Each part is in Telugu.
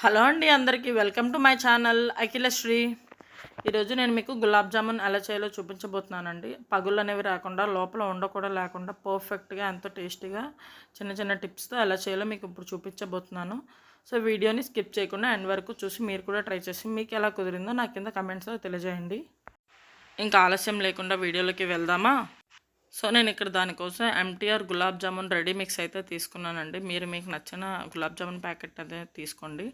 హలో అండి, అందరికీ welcome to my channel Akhilasri. ఈరోజు నేను మీకు గులాబ్ జామున్ ఎలా చేయాలో చూపించబోతున్నానండి. పగుళ్ళు అనేవి రాకుండా, లోపల ఉండ కూడా లేకుండా పర్ఫెక్ట్గా ఎంతో టేస్టీగా చిన్న చిన్న టిప్స్తో ఎలా చేయాలో మీకు ఇప్పుడు చూపించబోతున్నాను. సో వీడియోని స్కిప్ చేయకుండా ఎండ్ వరకు చూసి మీరు కూడా ట్రై చేసి మీకు ఎలా కుదిరిందో నా కింద కమెంట్స్లో తెలియజేయండి. ఇంకా ఆలస్యం లేకుండా వీడియోలోకి వెళ్దామా? సో నేను ఇక్కడ దానికోసం MTR gulab jamun ready mix అయితే తీసుకున్నానండి. మీరు మీకు నచ్చిన గులాబ్ జామున్ ప్యాకెట్ అదే తీసుకోండి.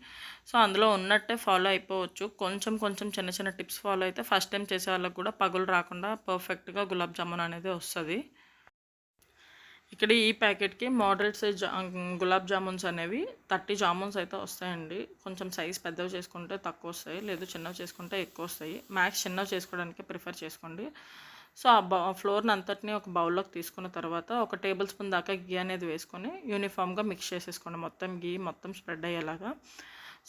సో అందులో ఉన్నట్టే ఫాలో అయిపోవచ్చు. కొంచెం కొంచెం చిన్న చిన్న టిప్స్ ఫాలో అయితే ఫస్ట్ టైం చేసే వాళ్ళకి కూడా పగులు రాకుండా పర్ఫెక్ట్గా గులాబ్ జామున్ అనేది వస్తుంది. ఇక్కడ ఈ ప్యాకెట్కి మోడరేట్ సైజ్ గులాబ్ జామున్స్ అనేవి 30 జామున్స్ అయితే వస్తాయండి. కొంచెం సైజ్ పెద్దవి చేసుకుంటే తక్కువ వస్తాయి, లేదు చిన్నవి చేసుకుంటే ఎక్కువ వస్తాయి. మ్యాక్స్ చిన్నవి చేసుకోవడానికి ప్రిఫర్ చేసుకోండి. సో ఆ ఫ్లోర్ని అంతటిని ఒక బౌల్లోకి తీసుకున్న తర్వాత 1 టేబుల్ స్పూన్ దాకా గీ అనేది వేసుకొని యూనిఫామ్గా మిక్స్ చేసేసుకోండి. మొత్తం గీ మొత్తం స్ప్రెడ్ అయ్యేలాగా.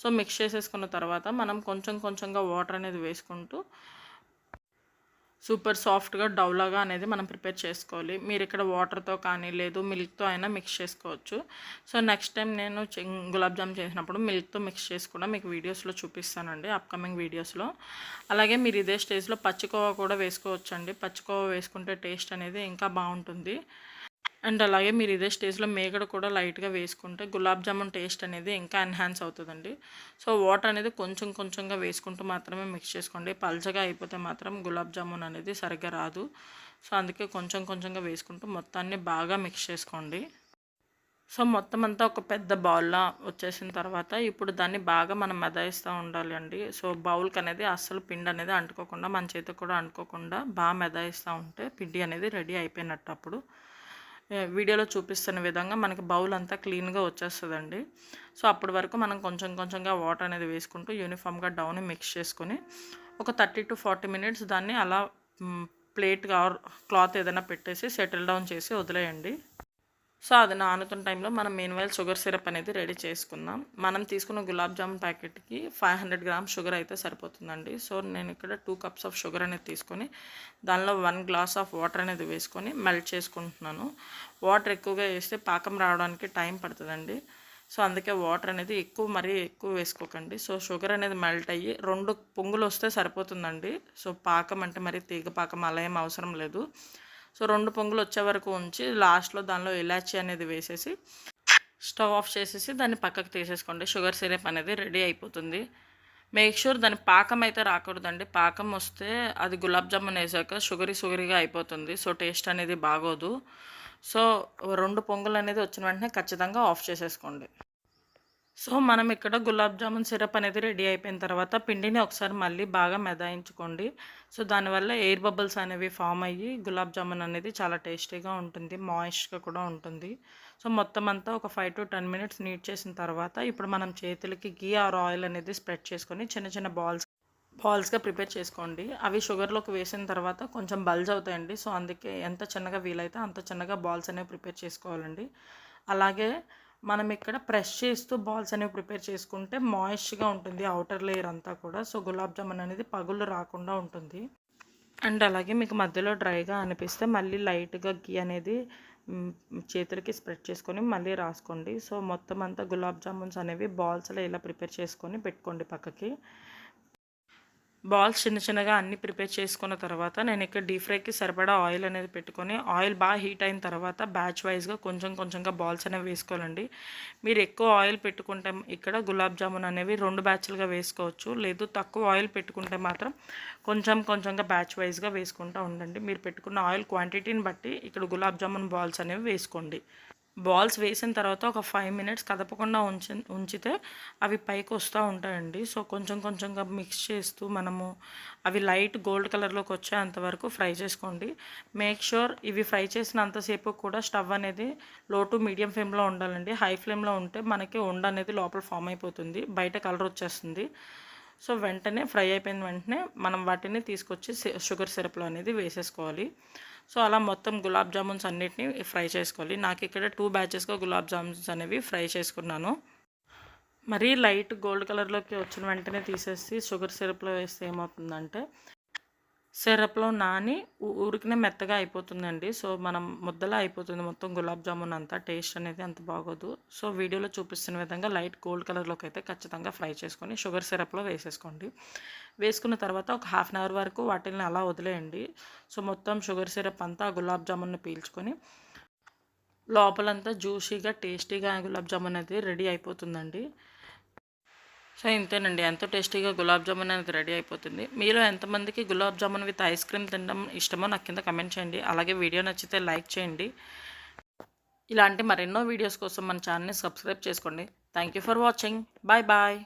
సో మిక్స్ చేసేసుకున్న తర్వాత మనం కొంచెం కొంచెంగా వాటర్ అనేది వేసుకుంటూ సూపర్ సాఫ్ట్గా డౌలాగా అనేది మనం ప్రిపేర్ చేసుకోవాలి. మీరు ఇక్కడ వాటర్తో కానీ లేదు మిల్క్తో అయినా మిక్స్ చేసుకోవచ్చు. సో నెక్స్ట్ టైం నేను గులాబ్ జామ్ చేసినప్పుడు మిల్క్తో మిక్స్ చేసి కూడా మీకు వీడియోస్లో చూపిస్తానండి, అప్కమింగ్ వీడియోస్లో. అలాగే మీరు ఇదే స్టేజ్లో పచ్చికోవా కూడా వేసుకోవచ్చు అండి. పచ్చికోవా వేసుకుంటే టేస్ట్ అనేది ఇంకా బాగుంటుంది. అండ్ అలాగే మీరు ఇదే స్టేజ్లో మేగడ కూడా లైట్గా వేసుకుంటే గులాబ్ జామున్ టేస్ట్ అనేది ఇంకా ఎన్హాన్స్ అవుతుందండి. సో వాటర్ అనేది కొంచెం కొంచెంగా వేసుకుంటూ మాత్రమే మిక్స్ చేసుకోండి. పల్చగా అయిపోతే మాత్రం గులాబ్ జామున్ అనేది సరిగ్గా రాదు. సో అందుకే కొంచెం కొంచెంగా వేసుకుంటూ మొత్తాన్ని బాగా మిక్స్ చేసుకోండి. సో మొత్తం అంతా ఒక పెద్ద బౌల్లా వచ్చేసిన తర్వాత ఇప్పుడు దాన్ని బాగా మనం మెదాయిస్తూ ఉండాలి అండి. సో బౌల్కి అనేది అస్సలు పిండి అనేది అంటుకోకుండా, మన చేతికి కూడా అంటుకోకుండా బాగా మెదాయిస్తూ ఉంటే పిండి అనేది రెడీ అయిపోయినట్టు. అప్పుడు వీడియోలో చూపిస్తున్న విధంగా మనకి బౌల్ అంతా క్లీన్గా వచ్చేస్తుందండి. సో అప్పటి వరకు మనం కొంచెం కొంచెంగా వాటర్ అనేది వేసుకుంటూ యూనిఫామ్గా డౌన్ మిక్స్ చేసుకొని ఒక 30 to 40 మినిట్స్ దాన్ని అలా ప్లేట్గా క్లాత్ ఏదైనా పెట్టేసి సెటిల్ డౌన్ చేసి వదిలేయండి. సో అది నానుతున్న టైంలో మనం మీన్వైల్ షుగర్ సిరప్ అనేది రెడీ చేసుకుందాం. మనం తీసుకున్న గులాబ్ జామున్ ప్యాకెట్కి 500 గ్రామ్స్ షుగర్ అయితే సరిపోతుందండి. సో నేను ఇక్కడ 2 కప్స్ ఆఫ్ షుగర్ అనేది తీసుకొని దానిలో 1 గ్లాస్ ఆఫ్ వాటర్ అనేది వేసుకొని మెల్ట్ చేసుకుంటున్నాను. వాటర్ ఎక్కువగా వేస్తే పాకం రావడానికి టైం పడుతుందండి. సో అందుకే వాటర్ అనేది మరీ ఎక్కువ వేసుకోకండి. సో షుగర్ అనేది మెల్ట్ అయ్యి 2 పొంగులు వస్తే సరిపోతుందండి. సో పాకం అంటే మరి తీగ పాకం అలా ఏం అవసరం లేదు. సో 2 పొంగులు వచ్చే వరకు ఉంచి లాస్ట్లో దానిలో ఇలాచీ అనేది వేసేసి స్టవ్ ఆఫ్ చేసేసి దాన్ని పక్కకు తీసేసుకోండి. షుగర్ సిరప్ అనేది రెడీ అయిపోతుంది. మేక్ షూర్ దాని పాకం అయితే రాకూడదండి. పాకం వస్తే అది గులాబ్ జామున్ వేసాక షుగరీగా అయిపోతుంది. సో టేస్ట్ అనేది బాగోదు. సో 2 పొంగులు అనేది వచ్చిన వెంటనే ఖచ్చితంగా ఆఫ్ చేసేసుకోండి. సో మనం ఇక్కడ గులాబ్ జామున్ సిరప్ అనేది రెడీ అయిపోయిన తర్వాత పిండిని ఒకసారి మళ్ళీ బాగా మెదాయించుకోండి. సో దానివల్ల ఎయిర్ బబుల్స్ అనేవి ఫామ్ అయ్యి గులాబ్ జామున్ అనేది చాలా టేస్టీగా ఉంటుంది, మాయిస్ట్గా కూడా ఉంటుంది. సో మొత్తం అంతా ఒక 5 to 10 మినిట్స్ నీట్ చేసిన తర్వాత ఇప్పుడు మనం చేతులకి గీ ఆర్ ఆయిల్ అనేది స్ప్రెడ్ చేసుకొని చిన్న చిన్న బాల్స్గా ప్రిపేర్ చేసుకోండి. అవి షుగర్లోకి వేసిన తర్వాత కొంచెం బల్జ్ అవుతాయండి. సో అందుకే ఎంత చిన్నగా వీలైతే అంత చిన్నగా బాల్స్ అనేవి ప్రిపేర్ చేసుకోవాలండి. అలాగే మనం ఇక్కడ ప్రెస్ చేస్తూ బాల్స్ అనేవి ప్రిపేర్ చేసుకుంటే మాయిస్ట్గా ఉంటుంది అవుటర్ లేయర్ అంతా కూడా. సో గులాబ్ జామున్ అనేది పగుళ్ళు రాకుండా ఉంటుంది. అండ్ అలాగే మీకు మధ్యలో డ్రైగా అనిపిస్తే మళ్ళీ లైట్గా గీ అనేది చేతులకి స్ప్రెడ్ చేసుకొని మళ్ళీ రాసుకోండి. సో మొత్తం అంతా గులాబ్ జామున్స్ అనేవి బాల్స్లో ఇలా ప్రిపేర్ చేసుకొని పెట్టుకోండి పక్కకి. బాల్స్ చిన్న చిన్నగా అన్నీ ప్రిపేర్ చేసుకున్న తర్వాత నేను ఇక్కడ డీప్ ఫ్రైకి సరిపడా ఆయిల్ అనేది పెట్టుకొని ఆయిల్ బాగా హీట్ అయిన తర్వాత బ్యాచ్ వైజ్గా కొంచెం కొంచెంగా బాల్స్ అనేవి వేసుకోవాలండి. మీరు ఎక్కువ ఆయిల్ పెట్టుకుంటే ఇక్కడ గులాబ్ జామున్ అనేవి 2 బ్యాచ్లుగా వేసుకోవచ్చు, లేదు తక్కువ ఆయిల్ పెట్టుకుంటే మాత్రం కొంచెం కొంచెంగా బ్యాచ్ వైజ్గా వేసుకుంటూ ఉండండి. మీరు పెట్టుకున్న ఆయిల్ క్వాంటిటీని బట్టి ఇక్కడ గులాబ్ జామున్ బాల్స్ అనేవి వేసుకోండి. బాల్స్ వేసిన తర్వాత ఒక 5 మినిట్స్ కదపకుండా ఉంచితే అవి పైకి వస్తూ ఉంటాయండి. సో కొంచెం కొంచెంగా మిక్స్ చేస్తూ మనము అవి లైట్ గోల్డ్ కలర్లోకి వచ్చేంత వరకు ఫ్రై చేసుకోండి. మేక్ షూర్ ఇవి ఫ్రై చేసినంతసేపు కూడా స్టవ్ అనేది లో టు మీడియం ఫ్లేమ్లో ఉండాలండి. హై ఫ్లేమ్లో ఉంటే మనకి ఉండ అనేది లోపల ఫామ్ అయిపోతుంది, బయట కలర్ వచ్చేస్తుంది. సో వెంటనే ఫ్రై అయిపోయిన వెంటనే మనం వాటిని తీసుకొచ్చి షుగర్ సిరప్లో అనేది వేసేసుకోవాలి. సో అలా మొత్తం గులాబ్ జామున్స్ అన్నిటిని ఫ్రై చేసుకోవాలి. నాకు ఇక్కడ 2 బ్యాచెస్గా గులాబ్ జామున్స్ అనేవి ఫ్రై చేసుకున్నాను. మరీ లైట్ గోల్డ్ కలర్లోకి వచ్చిన వెంటనే తీసేసి షుగర్ సిరప్లో వేస్తే ఏమవుతుందంటే సిరప్‌లో నాని ఊరికనే మెత్తగా అయిపోతుందండి. సో, మనం ముద్దలా అయిపోతుంది మొత్తం గులాబ్ జామున్ అంతా. టేస్ట్ అనేది అంత బాగోదు. సో, వీడియోలో చూపిస్తున్న విధంగా లైట్ గోల్డ్ కలర్‌లోకి అయితే ఖచ్చితంగా ఫ్రై చేసుకొని షుగర్ సిరప్‌లో వేసేసుకోండి. వేసుకున్న తర్వాత ఒక హాఫ్ అన్ అవర్ వరకు వాటిల్ని అలా వదిలేయండి. సో, మొత్తం షుగర్ సిరప్ అంతా గులాబ్ జామున్‌ని పీల్చుకొని లోపలంతా జ్యూసీగా, టేస్టీగా గులాబ్ జామున్ అనేది రెడీ అయిపోతుందండి. సో, ఇంతేనండి. ఎంతో టేస్టీగా గులాబ్ జామున్ అనేది రెడీ అయిపోతుంది. మీలో ఎంతమందికి gulab jamun with ice cream తినడం ఇష్టమో నాకు కింద కమెంట్ చేయండి. అలాగే వీడియో నచ్చితే లైక్ చేయండి. ఇలాంటి మరెన్నో వీడియోస్ కోసం మన ఛానల్‌ని సబ్స్క్రైబ్ చేసుకోండి. Thank you for watching. Bye bye.